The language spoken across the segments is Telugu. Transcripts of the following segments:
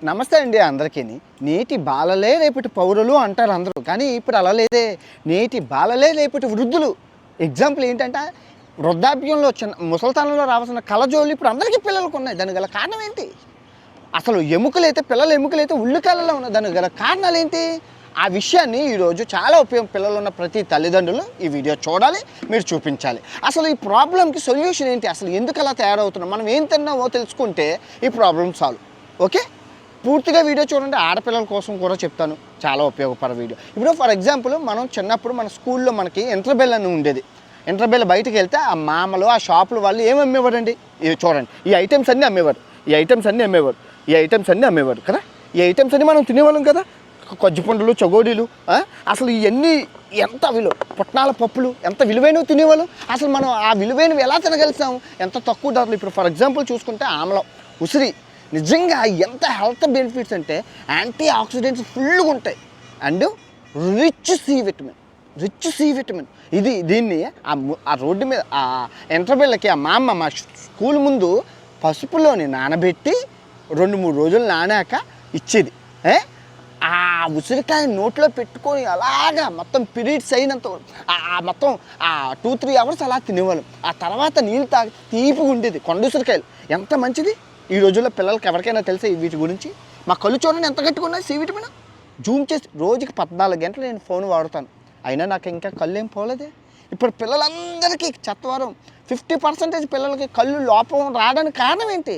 నమస్తే అండి అందరికీ. నేటి బాలలే రేపటి పౌరులు అంటారు అందరూ. కానీ ఇప్పుడు అలా లేదే. నేటి బాలలే రేపటి వృద్ధులు. ఎగ్జాంపుల్ ఏంటంటే వృద్ధాప్యంలో చిన్న ముసలితనంలో రావాల్సిన కళ్ళజోళ్ళు ఇప్పుడు అందరికీ పిల్లలకు ఉన్నాయి. దానికి గల కారణం ఏంటి? అసలు ఎముకలైతే పిల్లల ఎముకలైతే ఉళ్ళు కళ్ళలో ఉన్నాయి. దానికి గల కారణాలు ఏంటి? ఆ విషయాన్ని ఈరోజు చాలా ఉపయోగం పిల్లలు ఉన్న ప్రతి తల్లిదండ్రులు ఈ వీడియో చూడాలి, మీరు చూపించాలి. అసలు ఈ ప్రాబ్లంకి సొల్యూషన్ ఏంటి? అసలు ఎందుకు అలా తయారవుతున్నాం? మనం ఏం తిన్నామో తెలుసుకుంటే ఈ ప్రాబ్లం సాల్వ్. ఓకే, పూర్తిగా వీడియో చూడండి. ఆడపిల్లల కోసం కూడా చెప్తాను, చాలా ఉపయోగపడే వీడియో. ఇప్పుడు ఫర్ ఎగ్జాంపుల్ మనం చిన్నప్పుడు మన స్కూల్లో మనకి ఇంటర్బెల్ అని ఉండేది. ఇంటర్బెల్ బయటకు వెళ్తే ఆ మామలు ఆ షాపుల వాళ్ళు ఏమి అమ్మేవారండి? ఇవి చూడండి, ఈ ఐటమ్స్ అన్నీ అమ్మేవారు, ఈ ఐటమ్స్ అన్నీ అమ్మేవారు, ఈ ఐటమ్స్ అన్నీ అమ్మేవారు కదా. ఈ ఐటమ్స్ అన్నీ మనం తినేవాళ్ళం కదా. కొజ్జిపండులు, చగోడీలు, అసలు ఇవన్నీ ఎంత విలువ, పుట్నాల పప్పులు ఎంత విలువైనవి తినేవాళ్ళం. అసలు మనం ఆ విలువైనవి ఎలా తినగలిసాం? ఎంత తక్కువ ధరలు. ఇప్పుడు ఫర్ ఎగ్జాంపుల్ చూసుకుంటే ఆమ్లం, ఉసిరి, నిజంగా ఎంత హెల్త్ బెనిఫిట్స్ అంటే యాంటీ ఆక్సిడెంట్స్ ఫుల్గా ఉంటాయి. And rich C vitamin. దీన్ని ఆ రోడ్డు మీద ఆ ఇంటర్వెల్కి మా అమ్మ మా స్కూల్ ముందు పసుపులోని నానబెట్టి 2-3 రోజులు నానాక ఇచ్చేది. ఆ ఉసిరికాయ నోట్లో పెట్టుకొని అలాగా మొత్తం పీరియడ్స్ అయినంత మొత్తం 2-3 అవర్స్ అలా తినేవాళ్ళం. ఆ తర్వాత నీళ్ళు తాగి తీపిగా ఉండేది. కొండ ఉసిరికాయలు ఎంత మంచిది. ఈ రోజుల్లో పిల్లలకి ఎవరికైనా తెలుసా వీటి గురించి? మా కళ్ళు చూడండి ఎంత గట్టుకున్నాయి. సి విటమిన్ జూమ్ చేసి రోజుకి 14 గంటలు నేను ఫోన్ వాడుతాను, అయినా నాకు ఇంకా కళ్ళు ఏం పోలేదే. ఇప్పుడు పిల్లలందరికీ చెత్తవారం 50% పిల్లలకి కళ్ళు లోపం రావడానికి కారణం ఏంటి?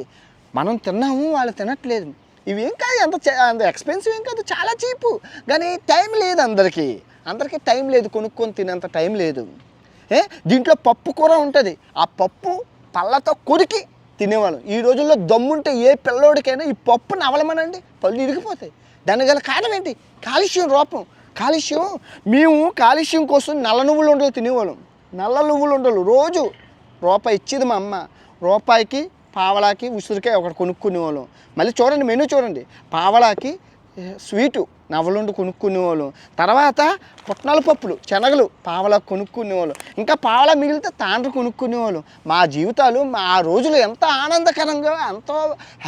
మనం తిన్నాము, వాళ్ళు తినట్లేదు. ఇవేం కాదు, అంత ఎక్స్పెన్సివ్ ఏం కాదు, చాలా చీపు. కానీ టైం లేదు అందరికీ టైం లేదు, కొనుక్కొని తినేంత టైం లేదు. దీంట్లో పప్పు కూర ఉంటుంది, ఆ పప్పు పళ్ళతో కొరికి తినేవాళ్ళం. ఈ రోజుల్లో దమ్ముంటే ఏ పిల్లోడికైనా ఈ పప్పు నవలమనండి, పళ్ళు ఇరిగిపోతాయి. దానికి గల కారణం ఏంటి? కాలుష్యం రూపం. మేము కాలుష్యం కోసం నల్ల నువ్వులు ఉండలు తినేవాళ్ళం. నల్ల నువ్వులు ఉండలు రోజు రూపాయి ఇచ్చేది మా అమ్మ. రూపాయికి పావలాకి ఉసిరికాయ ఒకటి కొనుక్కునేవాళ్ళం. మళ్ళీ చూడండి మెనూ చూడండి, పావలాకి స్వీటు నవ్వలుండి కొనుక్కునేవాళ్ళం. తర్వాత పుట్నాల పప్పులు, శనగలు పావలా కొనుక్కునేవాళ్ళం. ఇంకా పావలా మిగిలితే తాండ్ర కొనుక్కునేవాళ్ళం. మా జీవితాలు ఆ రోజులు ఎంత ఆనందకరంగా ఎంతో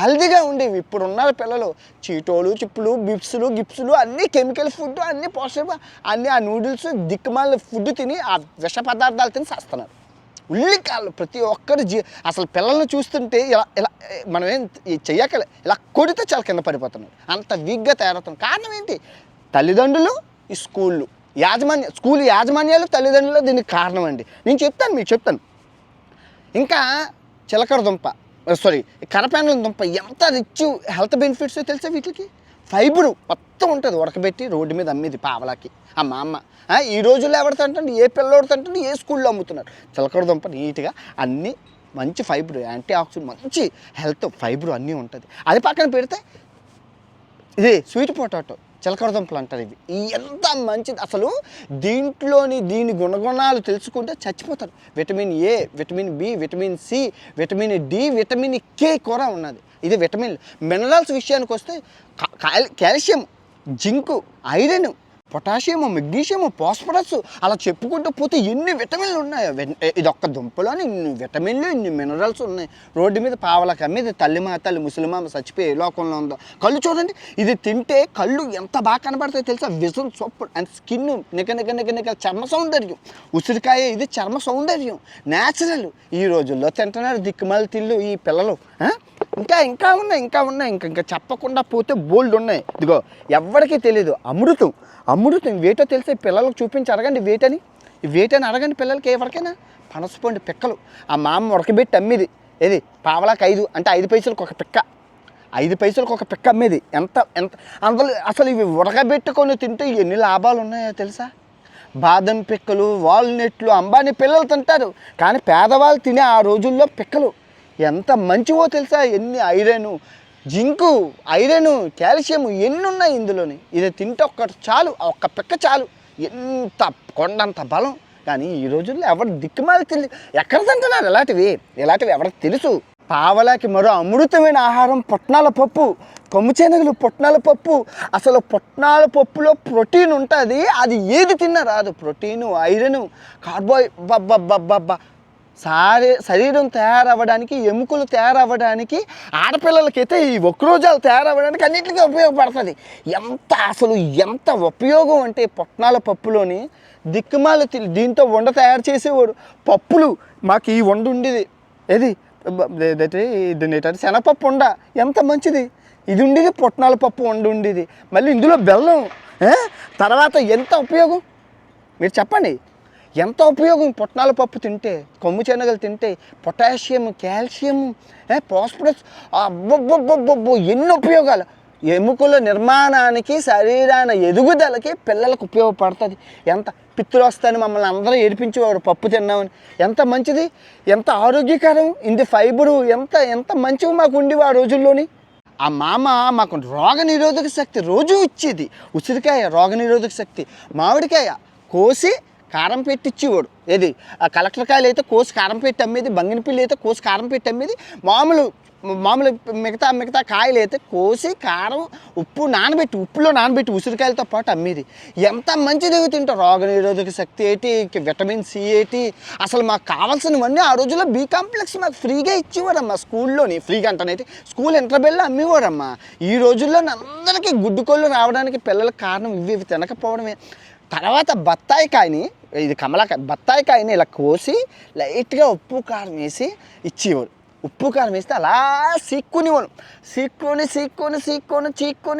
హెల్తీగా ఉండేవి. ఇప్పుడు ఉన్న పిల్లలు చీటోలు, చిప్పులు, గిప్సులు అన్నీ కెమికల్ ఫుడ్, అన్నీ పోషక, అన్నీ ఆ నూడిల్స్ దిక్కుమాల ఫుడ్ తిని ఆ విష పదార్థాలు తిని చేస్తున్నారు. ఉల్లికాళ్ళు ప్రతి ఒక్కరు అసలు పిల్లల్ని చూస్తుంటే ఇలా మనం ఏం చెయ్యకలే, ఇలా కొడితే చాలా కింద పడిపోతున్నారు. అంత వీక్గా తయారవుతున్నారు. కారణం ఏంటి? తల్లిదండ్రులు, ఈ స్కూల్ యాజమాన్యాలు, తల్లిదండ్రులు దీనికి కారణం అండి. నేను మీకు చెప్తాను. ఇంకా కరపేనల దుంప ఎంత రిచ్ హెల్త్ బెనిఫిట్స్ తెలుసా వీటికి? ఫైబరు మొత్తం ఉంటుంది, ఉడకబెట్టి రోడ్డు మీద అమ్మేది పావలాకి మా అమ్మ. ఈ రోజుల్లో ఎవరితో అంటే ఏ పిల్లోడితో అంటే ఏ స్కూల్లో అమ్ముతున్నారు. చిలకడ దుంప నీట్గా అన్నీ మంచి ఫైబర్, యాంటీ ఆక్సిడెంట్, మంచి హెల్త్ ఫైబర్ అన్నీ ఉంటుంది. అది పక్కన పెడితే ఇది స్వీట్ పొటాటో, చిలకడ దుంపలు అంటారు. ఇవి ఎంత మంచిది. అసలు దీని గుణగుణాలు తెలుసుకుంటే చచ్చిపోతారు. Vitamin A, vitamin B, vitamin C, vitamin D, vitamin K కూడా ఉన్నది. ఇది విటమిన్. మినరల్స్ విషయానికి వస్తే calcium, zinc, iron, potassium, magnesium, phosphorus, అలా చెప్పుకుంటూ పోతే ఎన్ని విటమిన్లు ఉన్నాయో. ఇది ఒక్క దుంపలోని ఇన్ని విటమిన్లు, ఇన్ని మినరల్స్ ఉన్నాయి. రోడ్డు మీద పావలకి అమ్మేది తల్లి ముసలిమామ చచ్చిపోయి ఏ లోకంలో ఉందో. కళ్ళు చూడండి, ఇది తింటే కళ్ళు ఎంత బాగా కనబడతాయో తెలుసా? Vision super. అండ్ స్కిన్ నిక చర్మ సౌందర్యం. ఉసిరికాయ ఇది చర్మ సౌందర్యం, న్యాచురల్. ఈ రోజుల్లో తింటున్నారు దిక్కుమాలి తిళ్ళు ఈ పిల్లలు. ఇంకా ఉన్నాయి. ఇంకా చెప్పకుండా పోతే బోల్డ్ ఉన్నాయి. ఇదిగో ఎవరికీ తెలియదు అమృతం వేటో తెలిసే పిల్లలకు చూపించి అడగండి. వేటని అడగండి పిల్లలకి ఎవరికైనా. పనసపండు పిక్కలు మా అమ్మ ఉడకబెట్టి అమ్మేది. ఏది పావలాకి 5 అంటే 5 పైసలకు ఒక పిక్క, 5 పైసలకు ఒక పిక్క అమ్మేది. ఎంత అందులో అసలు ఇవి ఉడకబెట్టుకొని తింటే ఎన్ని లాభాలు ఉన్నాయో తెలుసా? బాదం పిక్కలు, వాల్నట్లు అంబానీ పిల్లలు తింటారు. కానీ పేదవాళ్ళు తినే ఆ రోజుల్లో పిక్కలు ఎంత మంచివో తెలుసా? ఎన్ని ఐరను, జింకు, ఐరను, కాల్షియం ఎన్ని ఉన్నాయి ఇందులోని. ఇది తింటే ఒక్క పిక్క చాలు, ఎంత కొండంత బలం. కానీ ఈ రోజుల్లో ఎవరు దిక్కుమాలి తెలియదు, ఎక్కడ తింటున్నారు ఇలాంటివి ఎవరికి తెలుసు? పావలాకి మరో అమృతమైన ఆహారం పుట్నాల పప్పు, కొమ్ముచెనగలు, పుట్నాల పప్పు. అసలు పుట్నాల పప్పులో ప్రోటీన్ ఉంటుంది, అది ఏది తిన్నా రాదు. ప్రోటీను, ఐరను, శరీరం తయారవ్వడానికి, ఎముకలు తయారవ్వడానికి, ఆడపిల్లలకైతే ఈ వక్రోజాలు తయారవ్వడానికి అన్నింటికీ ఉపయోగపడుతుంది. ఎంత ఉపయోగం అంటే పొట్నాల పప్పులోని దిక్కుమాల దీంతో వండ తయారు చేసేవాడు. పప్పులు మాకు ఈ వండ ఉండేది, ఏది శనగపప్పు వండ ఎంత మంచిది, ఇది ఉండేది పొట్నాల పప్పు వండ ఉండేది. మళ్ళీ ఇందులో బెల్లం, తర్వాత ఎంత ఉపయోగం మీరు చెప్పండి. ఎంత ఉపయోగం పొట్నాల పప్పు తింటే, కొమ్ము శనగలు తింటే, పొటాషియం, కాల్షియం, ఫాస్ఫరస్, అబ్బబ్బబ్బబ్బబ్బో ఎన్ని ఉపయోగాలు. ఎముకల నిర్మాణానికి, శరీరాన ఎదుగుదలకి పిల్లలకు ఉపయోగపడుతుంది. ఎంత పిత్తులు వస్తాయని మమ్మల్ని అందరూ ఏడిపించేవారు పప్పు తిన్నామని. ఎంత మంచిది, ఎంత ఆరోగ్యకరం, ఇంది ఫైబరు ఎంత మంచివి మాకు ఉండేవి ఆ రోజుల్లోని. ఆ మామ మాకు రోగనిరోధక శక్తి రోజు ఇచ్చేది. ఉసిరికాయ రోగనిరోధక శక్తి, మామిడికాయ కోసి కారం పెట్టి ఇచ్చేవాడు. ఏది ఆ కలెక్టర్ కాయలు అయితే కోసి కారం పెట్టి అమ్మేది, బంగినపిల్లి అయితే కోసి కారం పెట్టి అమ్మేది, మామూలు మిగతా కాయలు అయితే కోసి కారం ఉప్పులో నానబెట్టి ఉసిరికాయలతో పాటు అమ్మేది. ఎంత మంచిది తింటాం. రోగనిరోధక శక్తి ఏంటి, విటమిన్ సి ఏంటి, అసలు మాకు కావాల్సినవన్నీ ఆ రోజుల్లో బి కాంప్లెక్స్ మాకు ఫ్రీగా ఇచ్చేవారమ్మా. స్కూల్లోని ఫ్రీగా అంటనైతే స్కూల్ ఇంటర్బెల్లో అమ్మేవారమ్మా. ఈ రోజుల్లో అందరికీ గుడ్డుకోళ్ళు రావడానికి పిల్లలకు కారణం ఇవి తినకపోవడమే. తర్వాత బత్తాయికాయని, ఇది బత్తాయికాయని ఇలా కోసి లైట్గా ఉప్పు కారం వేసి ఇచ్చేవాడు. ఉప్పు కారం వేస్తే అలా సీక్కునేవాడు.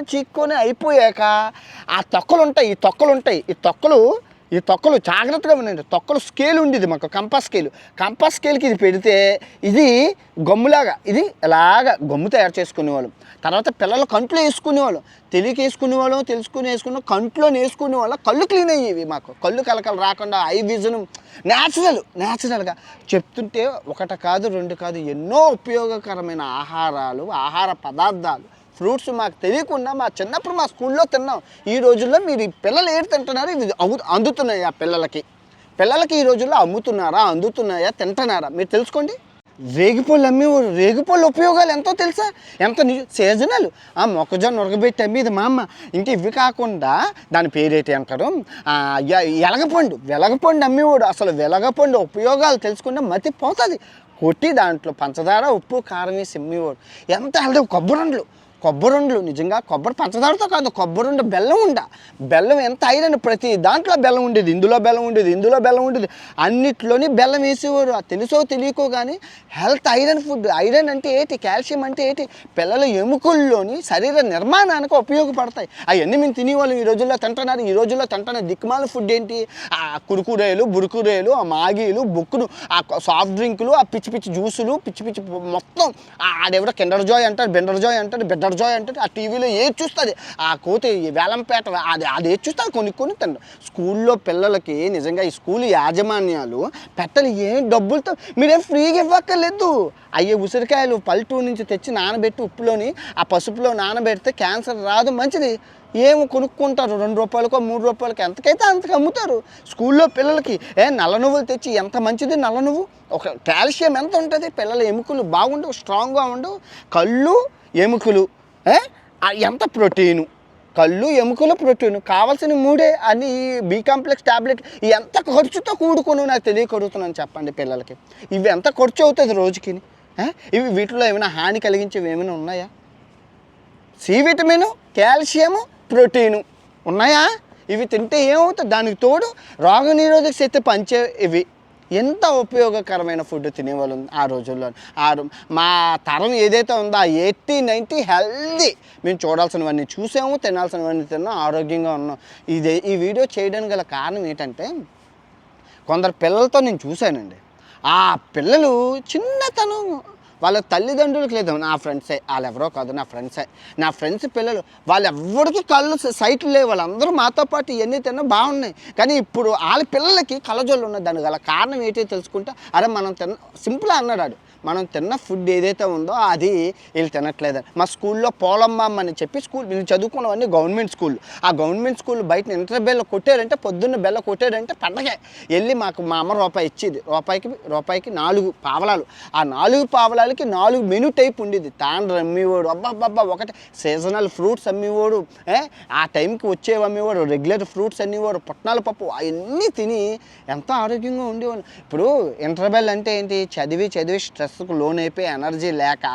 చీక్కొని అయిపోయాక ఆ తొక్కలు ఉంటాయి, ఈ తొక్కలు జాగ్రత్తగా ఉండండి. తొక్కలు స్కేల్ ఉండేది మాకు, కంపాస్ స్కేల్కి ఇది పెడితే ఇది గమ్ములాగా, ఇది ఇలాగా గమ్ము తయారు చేసుకునేవాళ్ళం. తర్వాత పిల్లలు కంట్లో వేసుకునేవాళ్ళం, తెలుసుకుని కంట్లో వేసుకునేవాళ్ళం. కళ్ళు క్లీన్ అయ్యేవి మాకు, కళ్ళు కలకలు రాకుండా, ఐ విజన్ న్యాచురల్గా చెప్తుంటే ఒకటి కాదు రెండు కాదు ఎన్నో ఉపయోగకరమైన ఆహార పదార్థాలు, ఫ్రూట్స్ మాకు తెలియకుండా మా చిన్నప్పుడు మా స్కూల్లో తిన్నాం. ఈ రోజుల్లో మీరు ఈ పిల్లలు ఏడు తింటున్నారు, ఇవి అందుతున్నాయి ఆ పిల్లలకి ఈ రోజుల్లో అందుతున్నాయా తింటున్నారా మీరు తెలుసుకోండి. రేగిపళ్ళు అమ్మేవారు. రేగిపళ్ళు ఉపయోగాలు ఎంతో తెలుసా, ఎంత సీజనల్. మొక్కజొన్న ఉరగబెట్టి అమ్మేది మా అమ్మ. ఇంకా ఇవి కాకుండా దాని పేరేంటి అంటారు, వెలగపండు అమ్మేవాడు. అసలు వెలగపండు ఉపయోగాలు తెలుసుకుంటే మతిపోతుంది. కొట్టి దాంట్లో పంచదార, ఉప్పు, కారం వేసి అమ్మేవాడు. ఎంత హెల్దీ. కొబ్బరుండ్లు నిజంగా పంచదారతో కాదు, కొబ్బరుండ బెల్లం ఎంత ఐరన్, ప్రతి దాంట్లో బెల్లం ఉండేది, ఇందులో బెల్లం ఉండేది, అన్నిట్లోని బెల్లం వేసేవారు. తెలుసో తెలియకో కానీ హెల్త్ ఐరన్ ఫుడ్. ఐరన్ అంటే ఏంటి, కాల్షియం అంటే ఏంటి, పిల్లల ఎముకల్లోని శరీర నిర్మాణానికి ఉపయోగపడతాయి. అవన్నీ మేము తినేవాళ్ళు. ఈ రోజుల్లో తింటున్నారు. దిక్కుమాల ఫుడ్ ఏంటి, ఆ కురుకురేలు, బురుకురేలు, ఆ మాగీలు, బొక్కులు, ఆ సాఫ్ట్ డ్రింకులు, ఆ పిచ్చి జ్యూసులు, పిచ్చి మొత్తం. ఆడెవడో కిండర్ జాయ్ అంటారు, బెండర్ జాయ్ అంటారు, బెడ్డర్ జాయ్ అంటే ఆ టీవీలో ఏది చూస్తుంది, ఆ కోతి వేలంపేట అది ఏది చూస్తే అది కొనుక్కొని తింటారు. స్కూల్లో పిల్లలకి నిజంగా ఈ స్కూల్ యాజమాన్యాలు పెట్టలు ఏం డబ్బులతో మీరేం ఫ్రీగా ఇవ్వక్కర్లేదు. అయ్యే ఉసిరికాయలు పల్లెటూరు నుంచి తెచ్చి నానబెట్టి ఉప్పులోని ఆ పసుపులో నానబెడితే క్యాన్సర్ రాదు, మంచిది. ఏమి కొనుక్కుంటారు, 2 రూపాయలకో 3 రూపాయలకో, ఎంతకైతే అంతకు అమ్ముతారు. స్కూల్లో పిల్లలకి నల్ల నువ్వులు తెచ్చి, ఎంత మంచిది నల్ల నువ్వు, ఒక కాల్షియం ఎంత ఉంటుంది, పిల్లల ఎముకలు బాగుండవు, స్ట్రాంగ్గా ఉండవు. కళ్ళు ఎముకలు ఎంత ప్రోటీను, కళ్ళు ఎముకలు ప్రోటీను కావాల్సిన 3 అని బి కాంప్లెక్స్ టాబ్లెట్. ఎంత ఖర్చుతో కూడుకుని నాకు తెలియకడుగుతున్నాను చెప్పండి పిల్లలకి. ఇవి ఎంత ఖర్చు అవుతుంది రోజుకి? ఇవి వీటిలో ఏమైనా హాని కలిగించేవి ఏమైనా ఉన్నాయా? సి విటమిను, కాల్షియము, ప్రోటీను ఉన్నాయా? ఇవి తింటే ఏమవుతుంది? దానికి తోడు రోగనిరోధక శక్తి పంచే ఇవి. ఎంత ఉపయోగకరమైన ఫుడ్ తినేవాళ్ళు ఆ రోజుల్లో. మా తరం ఏదైతే ఉందో ఆ 80-90 హెల్దీ. మేము చూడాల్సినవన్నీ చూసాము, తినాల్సినవన్నీ తిన్నాం, ఆరోగ్యంగా ఉన్నాం. ఈ వీడియో చేయడానికి గల కారణం ఏంటంటే, కొందరు పిల్లలతో నేను చూశానండి. ఆ పిల్లలు చిన్నతనం, వాళ్ళ తల్లిదండ్రులకు లేదు. నా ఫ్రెండ్సే, వాళ్ళు ఎవరో కాదు, నా ఫ్రెండ్స్ పిల్లలు, వాళ్ళు ఎవరికి కళ్ళు సైట్లు లేవు. వాళ్ళందరూ మాతో పాటు ఇవన్నీ తిన్నా బాగున్నాయి. కానీ ఇప్పుడు వాళ్ళ పిల్లలకి కళ్ళజోళ్ళు ఉన్నాయి. దానికి గల కారణం ఏంటో తెలుసుకుంటే, అరే మనం సింపుల్గా అన్నాడు, మనం తిన్న ఫుడ్ ఏదైతే ఉందో అది వీళ్ళు తినట్లేదని. మా స్కూల్లో పోలమ్మ అని చెప్పి స్కూల్ వీళ్ళు చదువుకున్నవన్నీ గవర్నమెంట్ స్కూల్. ఆ గవర్నమెంట్ స్కూల్ బయట ఇంటర్ బెల్ల కొట్టారంటే, పొద్దున్న బెల్ల కొట్టారంటే పండగే. వెళ్ళి మాకు మా అమ్మ రూపాయి ఇచ్చేది, రూపాయికి 4 పావలాలు. ఆ 4 పావలాలకి 4 మెనూ టైప్ ఉండేది. తాండ్ర అమ్మేవాడు, అబ్బాబ్బా ఒకటి సీజనల్ ఫ్రూట్స్ అమ్మేవాడు, ఆ టైంకి వచ్చేవి అమ్మేవాడు, రెగ్యులర్ ఫ్రూట్స్ అమ్మేవాడు, పుట్నాల పప్పు అవన్నీ తిని ఎంతో ఆరోగ్యంగా ఉండేవాళ్ళు. ఇప్పుడు ఇంటర్వెల్ అంటే ఏంటి, చదివి స్ట్రెస్కు లోన్ అయిపోయి ఎనర్జీ లేక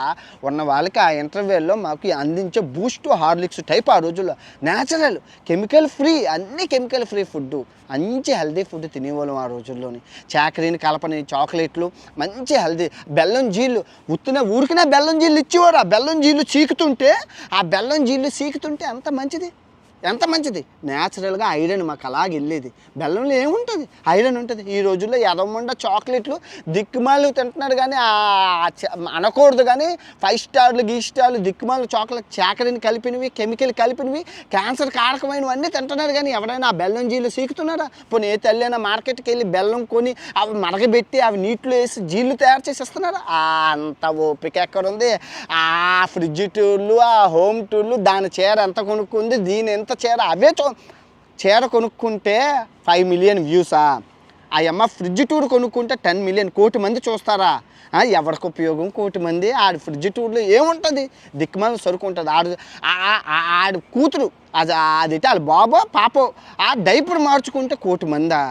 ఉన్న వాళ్ళకి ఆ ఇంటర్వెల్లో మాకు అందించే బూస్ట్ హార్లిక్స్ టైప్ ఆ రోజుల్లో న్యాచురల్, కెమికల్ ఫ్రీ, అన్నీ కెమికల్ ఫ్రీ ఫుడ్, మంచి హెల్దీ ఫుడ్ తినేవాళ్ళం ఆ రోజుల్లోని. చాకరీని కలపని చాక్లెట్లు, మంచి హెల్దీ బెల్లం జీళ్ళు, ఊరికినే బెల్లం జీళ్ళు ఇచ్చేవారు. ఆ బెల్లం జీళ్ళు చీకుతుంటే ఎంత మంచిది న్యాచురల్గా ఐరన్ మాకు అలాగే వెళ్ళేది. బెల్లంలో ఏముంటుంది, ఐరన్ ఉంటుంది. ఈ రోజుల్లో ఎదమండ చాక్లెట్లు దిక్కుమాలు తింటున్నారు, కానీ అనకూడదు, కానీ 5 స్టార్లు గీస్టార్లు దిక్కుమాలు చాక్లెట్ చాకరీని కలిపినవి, కెమికల్ కలిపినవి, క్యాన్సర్ కారకమైనవన్నీ తింటున్నారు, కానీ ఎవరైనా ఆ బెల్లం జీళ్ళు సీకుతున్నారా? పోనీ ఏ తల్లైనా మార్కెట్కి వెళ్ళి బెల్లం కొని అవి మరగబెట్టి అవి నీటిలో వేసి జీళ్ళు తయారు చేసి ఇస్తున్నారా? అంత ఓపిక ఎక్కడుంది? ఆ ఫ్రిడ్జ్ టూర్లు, ఆ హోమ్ టూర్లు, దాని చీర ఎంత కొనుక్కుంది, దీని ఎంత చీర, అవే చీర కొనుక్కుంటే 5 మిలియన్ వ్యూసా? ఆ అమ్మ ఫ్రిడ్జ్ టూర్ కొనుక్కుంటే 10 మిలియన్, కోటి మంది చూస్తారా? ఎవరికి ఉపయోగం? కోటి మంది. ఆడి ఫ్రిడ్జ్ టూర్లో ఏముంటుంది? దిక్కుమాల సరుకు ఉంటుంది. ఆడి కూతురు అది వాళ్ళ బాబో పాపో ఆ డైపర్ మార్చుకుంటే కోటి మందా?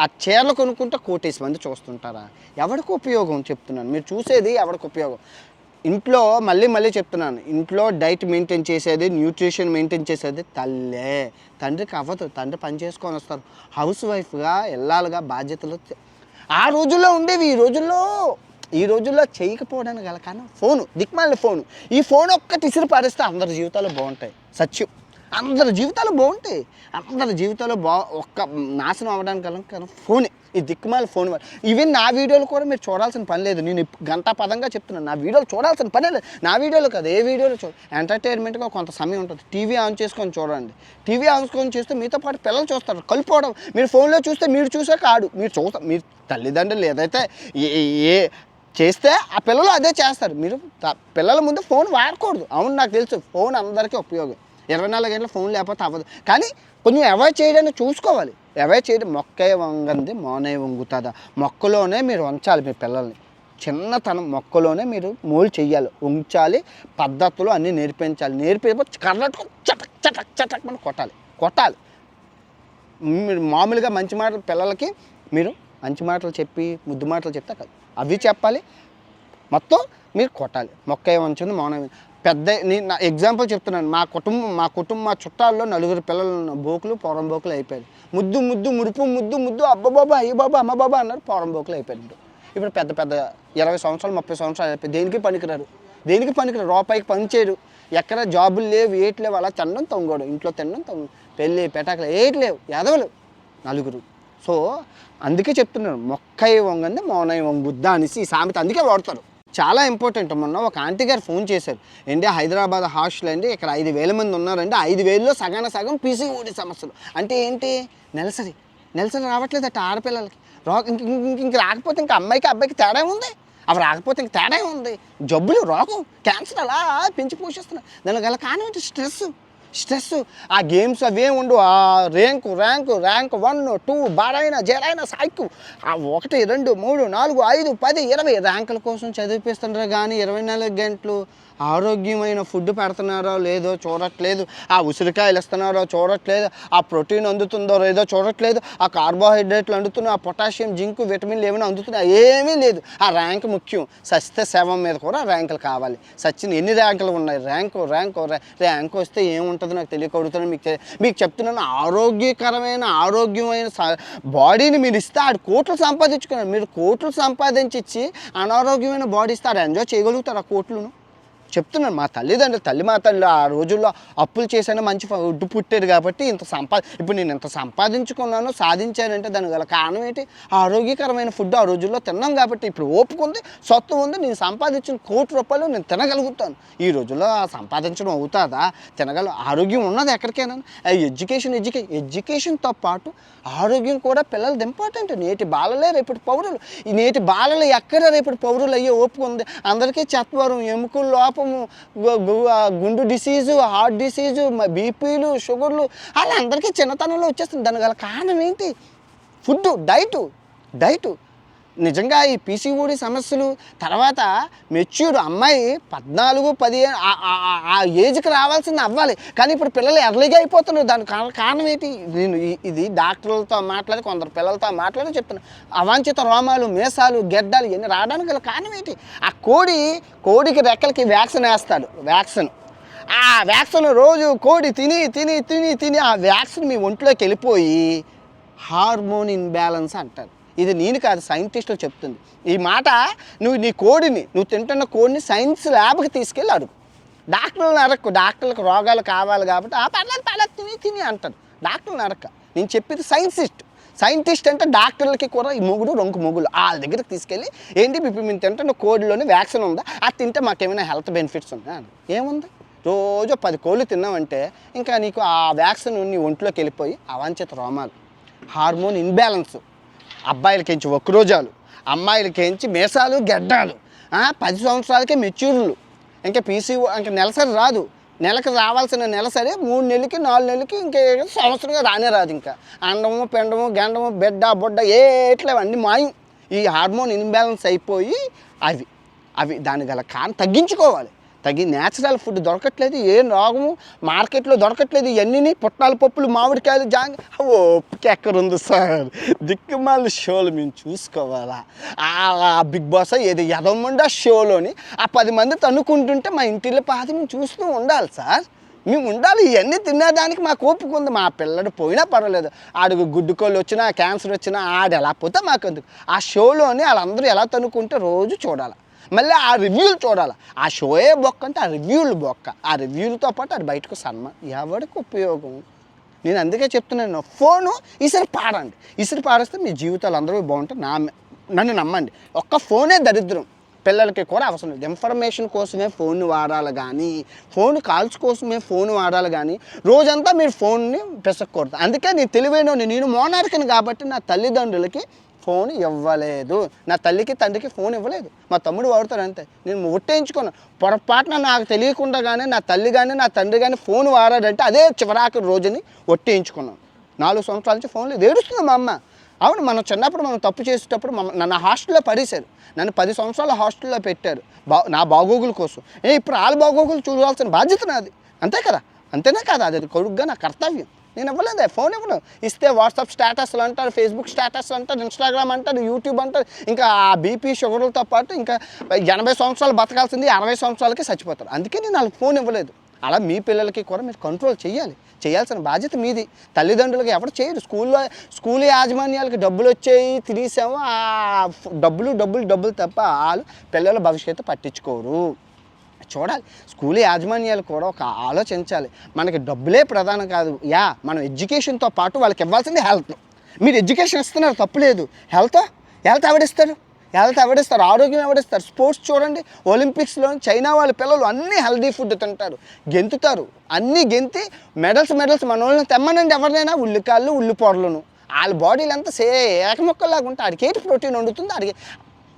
ఆ చీరలు కొనుక్కుంటే 1 కోటి మంది చూస్తుంటారా? ఎవరికి ఉపయోగం చెప్తున్నాను, మీరు చూసేది ఎవరికి ఉపయోగం? ఇంట్లో మళ్ళీ చెప్తున్నాను, ఇంట్లో డైట్ మెయింటైన్ చేసేది, న్యూట్రిషన్ మెయింటైన్ చేసేది తల్లే. తండ్రికి అవ్వదు, తండ్రి పని చేసుకొని వస్తారు. హౌస్ వైఫ్గా వెళ్ళాలిగా బాధ్యతలు. ఆ రోజుల్లో ఉండేవి, ఈ రోజుల్లో చేయకపోవడానికి గల కారణం ఫోను, దిక్మాలిన ఫోను. ఈ ఫోన్ ఒక్కటి ఇసిరి పారేస్తే అందరి జీవితాలు బాగుంటాయి. సత్యం, అందరి జీవితాలు బాగుంటాయి. అందరి జీవితాలు ఒక్క నాశనం అవ్వడానికి కానీ ఫోనే, ఈ దిక్కుమాల ఫోన్. ఈవెన్ నా వీడియోలు కూడా మీరు చూడాల్సిన పని లేదు. నేను గంటా పదంగా చెప్తున్నాను, నా వీడియోలు చూడాల్సిన పనే లేదు. నా వీడియోలు కాదు, ఏ వీడియోలు ఎంటర్టైన్మెంట్గా కొంత సమయం ఉంటుంది. టీవీ ఆన్ చేసుకొని చూడండి. టీవీ ఆన్ చేసుకొని చూస్తే మీతో పాటు పిల్లలు చూస్తారు, కలిపోవడం. మీరు ఫోన్లో చూస్తే మీరు చూసే కాడు, మీరు తల్లిదండ్రులు ఏదైతే ఏ చేస్తే ఆ పిల్లలు అదే చేస్తారు. మీరు పిల్లల ముందు ఫోన్ వాడకూడదు. అవును, నాకు తెలుసు, ఫోన్ అందరికీ ఉపయోగం. 24 గంటల ఫోన్ లేకపోతే అవ్వదు, కానీ కొంచెం అవాయిడ్ చేయడానికి చూసుకోవాలి. అవాయిడ్ చేయడం, మొక్కే వంగంది మోనే వంగుతుందా? మొక్కలోనే మీరు ఉంచాలి మీ పిల్లల్ని. చిన్నతనం మొక్కలోనే మీరు మోల్డ్ చెయ్యాలి, ఉంచాలి, పద్ధతులు అన్నీ నేర్పించాలి. నేర్పించకపోతే కర్రట్టుకు చటక్ మనం కొట్టాలి. మీరు మామూలుగా మంచి మాటలు పిల్లలకి మీరు మంచి మాటలు చెప్పి ముద్దు మాటలు చెప్తే కాదు, అవి చెప్పాలి, మొత్తం మీరు కొట్టాలి. మొక్క ఏమంటుంది మౌనం. పెద్ద నేను ఎగ్జాంపుల్ చెప్తున్నాను, మా కుటుంబ చుట్టాల్లో 4 పిల్లలు బోకులు పొరంబోకులు అయిపోయారు. ముద్దు ముడుపు అబ్బబాబా అయ్య బాబా అమ్మ బాబా అన్నారు, పొరంబోకులు అయిపోయారు. ఇప్పుడు పెద్ద 20 సంవత్సరాలు 30 సంవత్సరాలు అయిపోయి దేనికి పనికిరారు. రూపాయికి పని చేయరు, ఎక్కడ జాబులు లేవు, ఏటి లేవు, అలా తినడం తొంగోడు, ఇంట్లో తినడం పెళ్ళి పెటాకలు ఏటి లేవు, ఎదవలు 4. సో అందుకే చెప్తున్నాను, మొక్కయ్య వంగంది మౌనయ్య వంగుద్దా అనేసి ఈ సామెత అందుకే వాడతారు. చాలా ఇంపార్టెంట్. మొన్న ఒక ఆంటీ గారు ఫోన్ చేశారు, ఏంటి హైదరాబాద్ హాస్టల్ అండి, ఇక్కడ 5,000 మంది ఉన్నారండి, 5,000లో సగం పీసీఓడి సమస్యలు. అంటే ఏంటి, నెలసరి రావట్లేదు అట్ట ఆడపిల్లలకి. ఇంక రాకపోతే ఇంకా అబ్బాయికి తేడా ఉంది, అవి రాకపోతే ఇంక తేడా ఉంది. జబ్బులు, రోగం, క్యాన్సర్ అలా పెంచి పోషిస్తున్నాయి. దాని గల కానీ స్ట్రెస్. ఆ గేమ్స్ అవే ఉండు, ఆ ర్యాంక్ 1 2 బాడైనా జరైనా సాయికు ఆ 1 2 3 4 5 10 20 ర్యాంకుల కోసం చదివిపిస్తున్నారు, కానీ 24 గంటలు ఆరోగ్యమైన ఫుడ్ పెడుతున్నారో లేదో చూడట్లేదు, ఆ ఉసిరికాయలు ఇస్తున్నారో చూడట్లేదు, ఆ ప్రోటీన్ అందుతుందో లేదో చూడట్లేదు, ఆ కార్బోహైడ్రేట్లు అందుతున్నాయి, ఆ పొటాషియం జింక్ విటమిన్లు ఏమైనా అందుతున్నాయి, ఏమీ లేదు. ఆ ర్యాంక్ ముఖ్యం. సస్తే శవం మీద కూడా ర్యాంకులు కావాలి. సచిన ఎన్ని ర్యాంకులు ఉన్నాయి, ర్యాంకు వస్తే ఏముంటుందో నాకు తెలియకూడుతున్నాను. మీకు చెప్తున్నాను, ఆరోగ్యమైన బాడీని మీరు ఇస్తే ఆడు కోట్లు సంపాదించుకున్నారు. మీరు కోట్లు సంపాదించి అనారోగ్యమైన బాడీ ఇస్తే ఆడు ఎంజాయ్ చేయగలుగుతారు ఆ కోట్లను? చెప్తున్నాను. మా తల్లిదండ్రులు మా తల్లి ఆ రోజుల్లో అప్పులు చేశాను, మంచి ఫుడ్ పుట్టారు కాబట్టి ఇప్పుడు నేను ఇంత సంపాదించుకున్నాను, సాధించానంటే దానికి గల కారణం ఏంటి? ఆరోగ్యకరమైన ఫుడ్ ఆ రోజుల్లో తిన్నాం కాబట్టి ఇప్పుడు ఓపిక ఉంది, సొత్తు ఉంది. నేను సంపాదించిన ₹1,00,00,000 నేను తినగలుగుతాను. ఈ రోజుల్లో సంపాదించడం అవుతుందా? ఆరోగ్యం ఉన్నది ఎక్కడికైనా. ఎడ్యుకేషన్తో పాటు ఆరోగ్యం కూడా పిల్లలది ఇంపార్టెంట్. నేటి బాలలే రేపటి పౌరులు. ఈ నేటి బాలలు ఎక్కడ రేపటి పౌరులు అయ్యే ఓపిక ఉంది? అందరికీ చత్వరం, ఎముకల లోపము, గుండు డిసీజు, హార్ట్ డిసీజు, బీపీలు, షుగర్లు అలా అందరికీ చిన్నతనంలో వచ్చేస్తుంది. దాని గల కారణం ఏంటి? Food, diet. నిజంగా ఈ పీసీఓడి సమస్యలు తర్వాత మెచ్యూర్ అమ్మాయి 14, 15 ఆ ఏజ్కి రావాల్సింది అవ్వాలి, కానీ ఇప్పుడు పిల్లలు ఎర్లీగా అయిపోతున్నారు. దానికి కారణం ఏంటి? నేను ఇది డాక్టర్లతో మాట్లాడి, కొందరు పిల్లలతో మాట్లాడి చెప్తున్నాను. అవాంఛిత రోమాలు, మీసాలు, గెడ్డాలు ఇవన్నీ రావడానికి గల కారణం ఏంటి? ఆ కోడికి రెక్కలకి వ్యాక్సిన్ వేస్తాడు. ఆ వ్యాక్సిన్ రోజు కోడి తిని ఆ వ్యాక్సిన్ మీ ఒంట్లోకి వెళ్ళిపోయి హార్మోన్ ఇన్బ్యాలెన్స్ అంటారు. ఇది నేను కాదు, సైంటిస్టులు చెప్తుంది ఈ మాట. నువ్వు తింటున్న కోడిని సైన్స్ ల్యాబ్కి తీసుకెళ్ళి అడుగు. డాక్టర్లను అడక్కు. డాక్టర్లకు రోగాలు కావాలి కాబట్టి పర్లేదు తిని అంటాడు. డాక్టర్లను అడక్క. నేను చెప్పేది సైంటిస్ట్ అంటే డాక్టర్లకి కూడా ఈ రొంకు మొగులు వాళ్ళ దగ్గరికి తీసుకెళ్ళి ఏంటి ఇప్పుడు మేము తింటున్న కోడిలోని వ్యాక్సిన్ ఉందా, అది తింటే మాకేమైనా హెల్త్ బెనిఫిట్స్ ఉన్నాయా? ఏముంది? రోజు 10 కోళ్ళు తిన్నామంటే ఇంకా నీకు ఆ వ్యాక్సిన్ నీ ఒంట్లోకి వెళ్ళిపోయి అవాంఛిత రోమాలు, హార్మోన్ ఇన్బ్యాలెన్స్, అబ్బాయిలకించి వక్రోజాలు, అమ్మాయిలకించి మీసాలు, గెడ్డాలు, 10 సంవత్సరాలకే మెచ్యూర్లు, ఇంకా ఇంకా నెలసరి రాదు. నెలకు రావాల్సిన నెలసరి 3 నెలలకి 4 నెలలకి ఇంకా సంవత్సరంగా రాదు. ఇంకా అండము, పెండము, గండము, బొడ్డ ఏట్లేవు అన్నీ మాయం. ఈ హార్మోన్ ఇన్బ్యాలెన్స్ అయిపోయి అవి దాని గల తగ్గించుకోవాలి. న్యాచురల్ ఫుడ్ దొరకట్లేదు, ఏం రోగము మార్కెట్లో దొరకట్లేదు. ఇవన్నీ పుట్నాల పప్పులు, మామిడికాయలు, ఓపిక ఎక్కడుంది సార్? దిక్కుమాల షోలు మేము చూసుకోవాలా? బిగ్ బాస్ ఏది ఎదమండి ఆ షోలోని 10 మంది తన్నుకుంటుంటే మా ఇంటిలో పాతి మేము చూస్తూ ఉండాలి సార్. మేము ఉండాలి. ఇవన్నీ తినేదానికి మాకు ఓపిక ఉంది. మా పిల్లడు పోయినా పర్వాలేదు, ఆడికి గుడ్డుకోళ్ళు వచ్చినా, క్యాన్సర్ వచ్చినా ఆడు ఎలా పోతే మాకెందుకు? ఆ షోలోని వాళ్ళందరూ ఎలా తన్నుకుంటే రోజు చూడాలి. మళ్ళీ ఆ రివ్యూలు చూడాలి. ఆ షోయే బొక్క అంటే ఆ రివ్యూలు బొక్క. ఆ రివ్యూలతో పాటు అది బయటకు ఎవరికి ఉపయోగం? నేను అందుకే చెప్తున్నాను, ఫోను ఇసిరి పారేస్తే మీ జీవితాలు అందరూ బాగుంటాయి. నన్ను నమ్మండి. ఒక్క ఫోనే దరిద్రం. పిల్లలకి కూడా అవసరం లేదు. ఇన్ఫర్మేషన్ కోసమే ఫోన్ వాడాలి కానీ, ఫోన్ కాల్స్ కోసమే ఫోన్ వాడాలి కానీ రోజంతా మీరు ఫోన్ని పిసక్కూడదు. అందుకే నేను మోనార్కిని కాబట్టి నా తల్లిదండ్రులకి ఫోన్ ఇవ్వలేదు. నా తల్లికి తండ్రికి ఫోన్ ఇవ్వలేదు. మా తమ్ముడు వాడుతారు అంతే. నేను ఒట్టేయించుకున్నాను. పొరపాటున నాకు తెలియకుండా కానీ నా తల్లి కానీ నా తండ్రి కానీ ఫోన్ వాడాడంటే అదే చివరాకి రోజుని ఒట్టేయించుకున్నాను. 4 సంవత్సరాల నుంచి ఫోన్ లేదు. ఏడుస్తుంది మా అమ్మ. అవును, మనం చిన్నప్పుడు మనం తప్పు చేసేటప్పుడు నన్ను హాస్టల్లో పడేశారు. నన్ను 10 సంవత్సరాల హాస్టల్లో పెట్టారు నా బాగోగుల కోసం. ఇప్పుడు వాళ్ళ బాగోగులు చూడాల్సిన బాధ్యత నాది. అంతేనే కదా? అది కొడుగ్గా నా కర్తవ్యం. నేను ఇవ్వలేదే, ఫోన్ ఇవ్వను. ఇస్తే వాట్సాప్ స్టేటస్లు అంటారు, ఫేస్బుక్ స్టేటస్లు అంటారు, ఇన్స్టాగ్రామ్ అంటారు, యూట్యూబ్ అంటారు. ఇంకా ఆ బీపీ షుగర్లతో పాటు ఇంకా 80 సంవత్సరాలు బతకాల్సింది 60 సంవత్సరాలకి చచ్చిపోతారు. అందుకే నేను వాళ్ళకి ఫోన్ ఇవ్వలేదు. అలా మీ పిల్లలకి కూడా మీరు కంట్రోల్ చేయాల్సిన బాధ్యత మీది. తల్లిదండ్రులకి ఎవరు చేయరు. స్కూల్ యాజమాన్యాలకి డబ్బులు వచ్చాయి, తినేసాము, ఆ డబ్బులు తప్ప వాళ్ళు పిల్లల భవిష్యత్తు పట్టించుకోరు. చూడాలి. స్కూల్ యాజమాన్యాలు కూడా ఒక ఆలోచించాలి. మనకి డబ్బులే ప్రధానం కాదు. మనం ఎడ్యుకేషన్తో పాటు వాళ్ళకి ఇవ్వాల్సింది హెల్త్. మీరు ఎడ్యుకేషన్ ఇస్తున్నారు, తప్పులేదు. హెల్త్ ఎవడిస్తారు? ఆరోగ్యం ఎవడిస్తారు? స్పోర్ట్స్ చూడండి, ఒలింపిక్స్లో చైనా వాళ్ళ పిల్లలు అన్నీ హెల్దీ ఫుడ్ తింటారు, గెంతుతారు. అన్నీ గెంతి మెడల్స్ మన వాళ్ళని తెమ్మనండి ఎవరినైనా. ఉల్లికాళ్ళు, ఉల్లిపొరలను వాళ్ళ బాడీలు అంతా ఏకమొక్కలాగా ఉంటే ఆడికి ఏంటి ప్రోటీన్ వండుతుంది? ఆడికి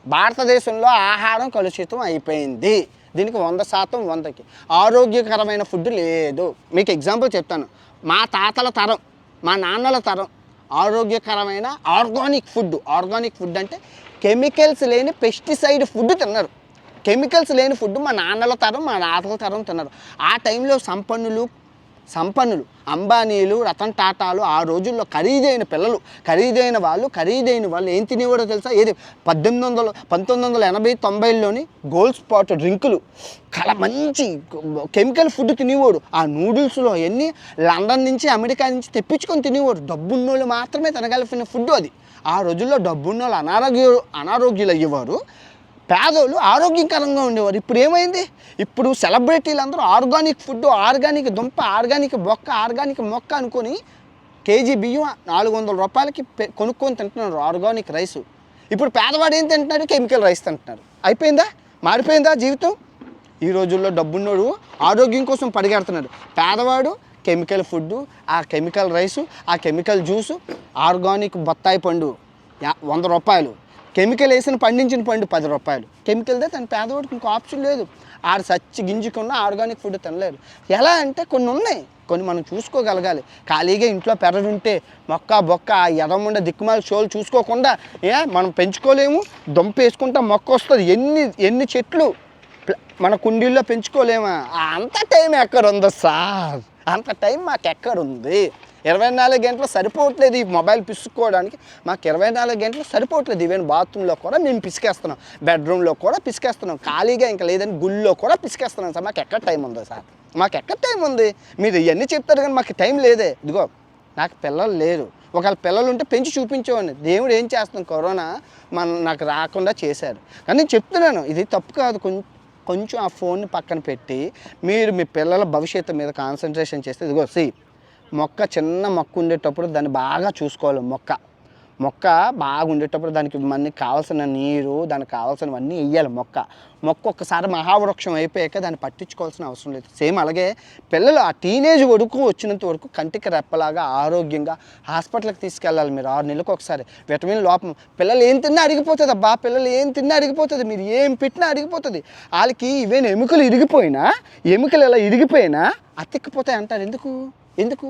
భారతదేశంలో ఆహారం కలుషితం అయిపోయింది. దీనికి 100% 100కి ఆరోగ్యకరమైన ఫుడ్ లేదు. మీకు ఎగ్జాంపుల్ చెప్తాను. మా తాతల తరం, మా నాన్నల తరం ఆరోగ్యకరమైన ఆర్గానిక్ ఫుడ్ అంటే కెమికల్స్ లేని పెస్టిసైడ్ ఫుడ్ తిన్నారు. కెమికల్స్ లేని ఫుడ్ మా నాన్నల తరం, మా తాతల తరం తిన్నారు. ఆ టైంలో సంపన్నులు అంబానీలు, రతన్ టాటాలు ఆ రోజుల్లో ఖరీదైన వాళ్ళు ఏం తినేవాడో తెలుసా? 1980, 90లోని గోల్డ్ స్పాట్ డ్రింకులు, మంచి కెమికల్ ఫుడ్ తినేవాడు. ఆ నూడిల్స్లో అవన్నీ లండన్ నుంచి, అమెరికా నుంచి తెప్పించుకొని తినేవాడు. డబ్బున్నోళ్ళు మాత్రమే తినగలిగిన ఫుడ్ అది. ఆ రోజుల్లో డబ్బున్నోళ్ళు అనారోగ్యులు అయ్యేవారు. పేదోళ్ళు ఆరోగ్యకరంగా ఉండేవారు. ఇప్పుడు ఏమైంది? ఇప్పుడు సెలబ్రిటీలు అందరూ ఆర్గానిక్ ఫుడ్, ఆర్గానిక్ దుంప, ఆర్గానిక్ బొక్క, ఆర్గానిక్ మొక్క అనుకొని కేజీ బియ్యం 400 రూపాయలకి కొనుక్కొని తింటున్నారు ఆర్గానిక్ రైసు. ఇప్పుడు పేదవాడు ఏం తింటున్నాడు? కెమికల్ రైస్ తింటున్నారు. అయిపోయిందా? మారిపోయిందా జీవితం? ఈ రోజుల్లో డబ్బున్నోడు ఆరోగ్యం కోసం పరిగెడుతున్నాడు, పేదవాడు కెమికల్ ఫుడ్డు, ఆ కెమికల్ రైసు, ఆ కెమికల్ జ్యూసు, ఆర్గానిక్ బత్తాయి పండు 100 రూపాయలు, కెమికల్ వేసిన పండించిన పండు 10 రూపాయలు. కెమికల్దే తన పేదవాడికి ఇంకో ఆప్షన్ లేదు. ఆడు సచ్చి గింజుకున్న ఆర్గానిక్ ఫుడ్ తినలేరు. ఎలా అంటే కొన్ని ఉన్నాయి, కొన్ని మనం చూసుకోగలగాలి. ఖాళీగా ఇంట్లో పెరడుంటే మొక్క బొక్క ఎదముండ దిక్కుమాల షోలు చూసుకోకుండా మనం పెంచుకోలేము. దుంప వేసుకుంటా మొక్క వస్తుంది. ఎన్ని చెట్లు మన కుండీల్లో పెంచుకోలేమా? అంత టైం ఎక్కడుందో సార్? అంత టైం మాకు ఎక్కడుంది? 24 గంటలు సరిపోవట్లేదు ఈ మొబైల్ పిసుక్కోవడానికి. మాకు 24 గంటలు సరిపోవట్లేదు. ఈవెన్ బాత్రూంలో కూడా మేము పిసికేస్తున్నాం, బెడ్రూమ్లో కూడా పిసికేస్తున్నాం, ఖాళీగా ఇంకా లేదని గుళ్ళో కూడా పిసికేస్తున్నాం సార్. మాకు ఎక్కడ టైం ఉందో సార్? మాకు ఎక్కడ టైం ఉంది? మీరు ఇవన్నీ చెప్తారు కానీ మాకు టైం లేదే. ఇదిగో నాకు పిల్లలు లేరు. ఒకవేళ పిల్లలు ఉంటే పెంచి చూపించేవాడిని. దేవుడు ఏం చేస్తాం, కరోనా నాకు రాకుండా చేశారు. కానీ నేను చెప్తున్నాను, ఇది తప్పు కాదు. కొంచెం ఆ ఫోన్ని పక్కన పెట్టి మీరు మీ పిల్లల భవిష్యత్తు మీద కాన్సన్ట్రేషన్ చేస్తే, ఇదిగో మొక్క చిన్న మొక్క ఉండేటప్పుడు దాన్ని బాగా చూసుకోవాలి. మొక్క బాగా ఉండేటప్పుడు దానికి మనకి కావాల్సిన నీరు, దానికి కావాల్సినవన్నీ వేయాలి. మొక్క ఒక్కసారి మహావృక్షం అయిపోయాక దాన్ని పట్టించుకోవాల్సిన అవసరం లేదు. సేమ్ అలాగే పిల్లలు ఆ టీనేజ్ వరకు వచ్చినంత వరకు కంటికి రెప్పలాగా ఆరోగ్యంగా హాస్పిటల్కి తీసుకెళ్ళాలి. మీరు 6 నెలలకు ఒకసారి విటమిన్ లోపం. పిల్లలు ఏం తిన్నా అరిగిపోతుంది అబ్బా, పిల్లలు ఏం తిన్నా అరిగిపోతుంది. మీరు ఏం పెట్టినా అరిగిపోతుంది. వాళ్ళకి ఈవెన్ ఎముకలు ఇలా ఇరిగిపోయినా అతిక్కిపోతాయి అంటారు. ఎందుకు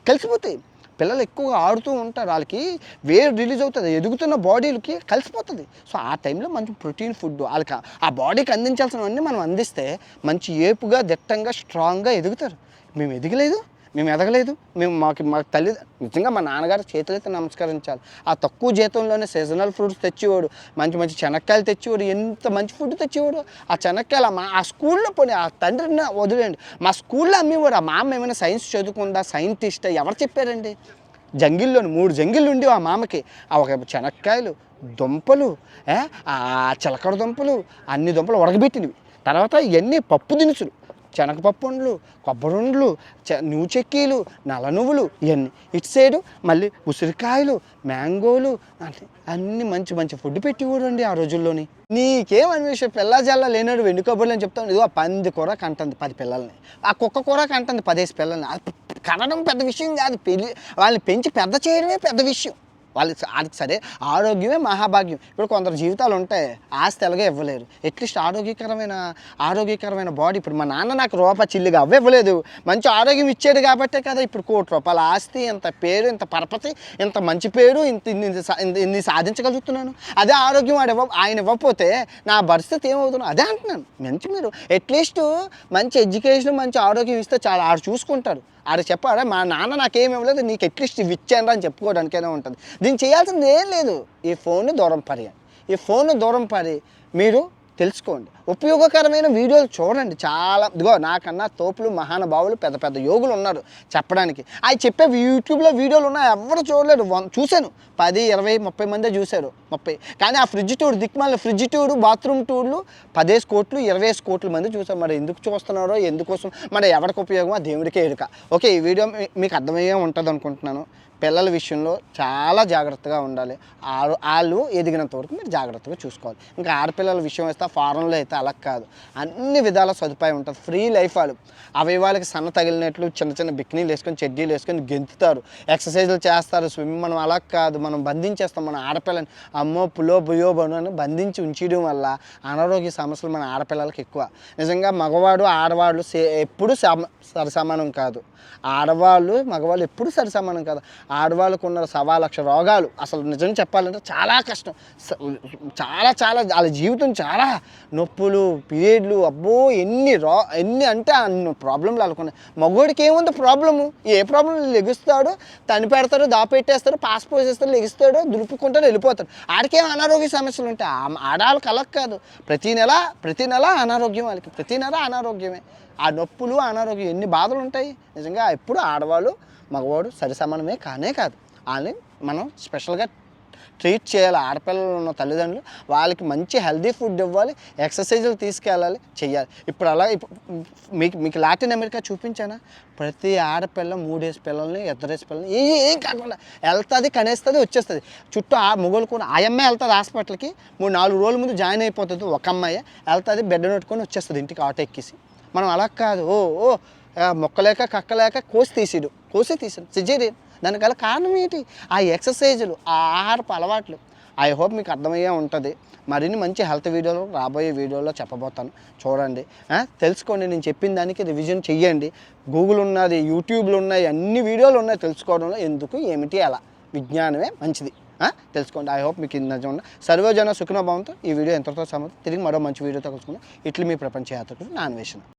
కలిసిపోతాయి. పిల్లలు ఎక్కువగా ఆడుతూ ఉంటారు, వాళ్ళకి వేరు రిలీజ్ అవుతుంది, ఎదుగుతున్న బాడీలకి కలిసిపోతుంది. సో ఆ టైంలో మంచి ప్రోటీన్ ఫుడ్ వాళ్ళకి ఆ బాడీకి అందించాల్సినవన్నీ మనం అందిస్తే మంచి ఏపుగా దిట్టంగా స్ట్రాంగ్గా ఎదుగుతారు. మేము ఎదగలేదు. మాకు తల్లి నిజంగా మా నాన్నగారు చేతులైతే నమస్కరించాలి. ఆ తక్కువ జీతంలోనే సీజనల్ ఫ్రూట్స్ తెచ్చేవాడు, మంచి చెనక్కాయలు తెచ్చేవాడు, ఎంత మంచి ఫుడ్ తెచ్చేవాడు. ఆ చెనక్కాయలు ఆ స్కూల్లో పోనీ ఆ తండ్రిని వదిలేండి, మా స్కూల్లో అమ్మేవాడు. ఆ మామ ఏమైనా సైన్స్ చదువుకుందా, సైంటిస్ట్ ఎవరు చెప్పారండి? జంగిల్లోని 3 జంగిళ్ళు ఉండి ఆ మామకి ఆ ఒక చెనక్కాయలు, దుంపలు, ఆ చిలకడ దుంపలు, అన్ని దుంపలు ఉడకబెట్టినవి. తర్వాత ఇవన్నీ పప్పు దినుసులు, శనగపప్పు ఉండలు, కొబ్బరి ఉండలు, చెక్కీలు, నల్ల నువ్వులు, ఇవన్నీ. ఇటు సైడు మళ్ళీ ఉసిరికాయలు, మ్యాంగోలు, అన్నీ మంచి ఫుడ్ పెట్టేవాడు అండి ఆ రోజుల్లోని. నీకేమనిపించే పిల్ల జల్ల లేనాడు వెండి కబుర్లు అని చెప్తాను. ఇదిగో పంది కూర కంటుంది 10 పిల్లల్ని, ఆ కుక్క కూర కంటుంది 10 పిల్లల్ని. కనడం పెద్ద విషయం కాదు, వాళ్ళని పెంచి పెద్ద చేయడమే పెద్ద విషయం. వాళ్ళకి సరే ఆరోగ్యమే మహాభాగ్యం. ఇప్పుడు కొందరు జీవితాలు ఉంటాయి, ఆస్తి ఎలాగో ఇవ్వలేరు, అట్లీస్ట్ ఆరోగ్యకరమైన బాడీ. ఇప్పుడు మా నాన్న నాకు రూపాయి చిల్లిగా ఇవ్వలేదు, మంచి ఆరోగ్యం ఇచ్చాడు కాబట్టే కదా ఇప్పుడు ₹1,00,00,000 ఆస్తి, ఇంత పేరు, ఇంత పరపతి, ఇంత మంచి పేరు, ఇన్ని సాధించగలుగుతున్నాను. అదే ఆరోగ్యం ఆయన ఇవ్వకపోతే నా పరిస్థితి ఏమవుతున్నాను అదే అంటున్నాను. మీరు అట్లీస్ట్ మంచి ఎడ్యుకేషన్, మంచి ఆరోగ్యం ఇస్తే చాలా ఆడు చూసుకుంటారు. ఆడు చెప్పారా, మా నాన్న నాకేమి ఇవ్వలేదు, నీకు అట్లీస్ట్ ఇవి ఇచ్చాను అని చెప్పుకోవడానికైనా ఉంటుంది. దీన్ని చేయాల్సింది ఏం లేదు. ఈ ఫోన్ని దూరం పారి మీరు తెలుసుకోండి, ఉపయోగకరమైన వీడియోలు చూడండి. చాలా ఇదిగో నాకన్నా తోపులు మహానుభావులు పెద్ద యోగులు ఉన్నారు చెప్పడానికి. అవి చెప్పే యూట్యూబ్లో వీడియోలు ఉన్నాయి, ఎవరు చూడలేరు. చూశాను 10, 20, 30 మందే చూశారు. 30. కానీ ఆ ఫ్రిడ్జ్ టూర్, దిక్కుమాల ఫ్రిడ్జ్ టూర్, బాత్రూమ్ టూర్లు 15 కోట్లు 20 కోట్ల మంది చూసారు. మరి ఎందుకు చూస్తున్నారో, ఎందుకోసం, మరి ఎవరికి ఉపయోగమో దేవుడికే ఎరుక. ఓకే, ఈ వీడియో మీకు అర్థమయ్యే ఉంటుంది అనుకుంటున్నాను. పిల్లల విషయంలో చాలా జాగ్రత్తగా ఉండాలి. వాళ్ళు ఎదిగినంత వరకు మీరు జాగ్రత్తగా చూసుకోవాలి. ఇంకా ఆడపిల్లల విషయం వస్తే ఫారెన్లో అయితే అలా కాదు, అన్ని విధాల సదుపాయం ఉంటుంది, ఫ్రీ లైఫ్. వాళ్ళకి సన్న తగిలినట్లు చిన్న బిక్నీలు వేసుకొని, చెడ్డీలు వేసుకొని గెంతుతారు, ఎక్సర్సైజులు చేస్తారు, స్విమ్మింగ్. మనం అలా కాదు, మనం బంధించేస్తాం మన ఆడపిల్లని. అమ్మో పులో బుయో బను అని బంధించి ఉంచడం వల్ల అనారోగ్య సమస్యలు మన ఆడపిల్లలకి ఎక్కువ. నిజంగా మగవాడు ఆడవాళ్ళు ఎప్పుడూ సరిసమానం కాదు. ఆడవాళ్ళు మగవాళ్ళు ఎప్పుడు సరిసమానం కాదు. ఆడవాళ్ళకు ఉన్న 1,00,000 రోగాలు అసలు నిజం చెప్పాలంటే చాలా కష్టం. చాలా వాళ్ళ జీవితం చాలా నొప్పులు, పీరియడ్లు, అబ్బో ఎన్ని అంటే అన్ని ప్రాబ్లంలు వాళ్ళకున్నాయి. మగవాడికి ఏముంది ప్రాబ్లము? ఏ ప్రాబ్లం? లెగుస్తాడు, తని పెడతాడు, దాపెట్టేస్తాడు, పాస్ పోసేస్తాడు, లెగిస్తాడు, దులుపుకుంటాడు, వెళ్ళిపోతాడు. ఆడికేం అనారోగ్య సమస్యలు ఉంటాయి? ఆడవాళ్ళకి అలా కాదు. ప్రతి నెల అనారోగ్యం, వాళ్ళకి ప్రతి నెల అనారోగ్యమే. ఆ నొప్పులు, అనారోగ్యం, ఎన్ని బాధలు ఉంటాయి. నిజంగా ఎప్పుడు ఆడవాళ్ళు మగవాడు సరిసమానమే కానే కాదు. వాళ్ళని మనం స్పెషల్గా ట్రీట్ చేయాలి. ఆడపిల్లలు ఉన్న తల్లిదండ్రులు వాళ్ళకి మంచి హెల్దీ ఫుడ్ ఇవ్వాలి, ఎక్సర్సైజులు తీసుకెళ్ళాలి, చెయ్యాలి. ఇప్పుడు అలా మీకు లాటిన్ అమెరికా చూపించానా, ప్రతి ఆడపిల్ల 3 పిల్లల్ని 2 పిల్లల్ని ఏం కాకుండా వెళ్తుంది, కనేస్తుంది, వచ్చేస్తుంది. చుట్టూ మొగోళ్ళు కూడా ఆయమ్మే వెళ్తుంది హాస్పిటల్కి, 3-4 రోజుల ముందు జాయిన్ అయిపోతుంది. ఒక అమ్మాయి వెళ్తుంది, బెడ్ నొట్టుకొని వచ్చేస్తుంది ఇంటికి ఆటో ఎక్కేసి. మనం అలా కాదు, మొక్కలేక కక్కలేక కోసి తీసాడు సిజేరియన్. దానికల కారణం ఏంటి? ఆ ఎక్సర్సైజులు, ఆ ఆహారపు అలవాట్లు. ఐ హోప్ మీకు అర్థమయ్యే ఉంటుంది. మరిన్ని మంచి హెల్త్ వీడియోలు రాబోయే వీడియోలో చెప్పబోతాను, చూడండి, తెలుసుకోండి. నేను చెప్పిన దానికి రివిజన్ చెయ్యండి. గూగుల్ ఉన్నది, యూట్యూబ్లు ఉన్నాయి, అన్ని వీడియోలు ఉన్నాయి. తెలుసుకోవడంలో ఎందుకు ఏమిటి ఎలా విజ్ఞానమే మంచిది, తెలుసుకోండి. ఐ హోప్ మీకు నచ్చ ఉన్న సర్వజన సుఖినో భవంతు. ఈ వీడియో ఎంతతో సమర్థం. తిరిగి మరో మంచి వీడియోతో కలుసుకుందాం. ఇట్లు మీ ప్రపంచ యాత్రికుడు నా అన్వేషణ.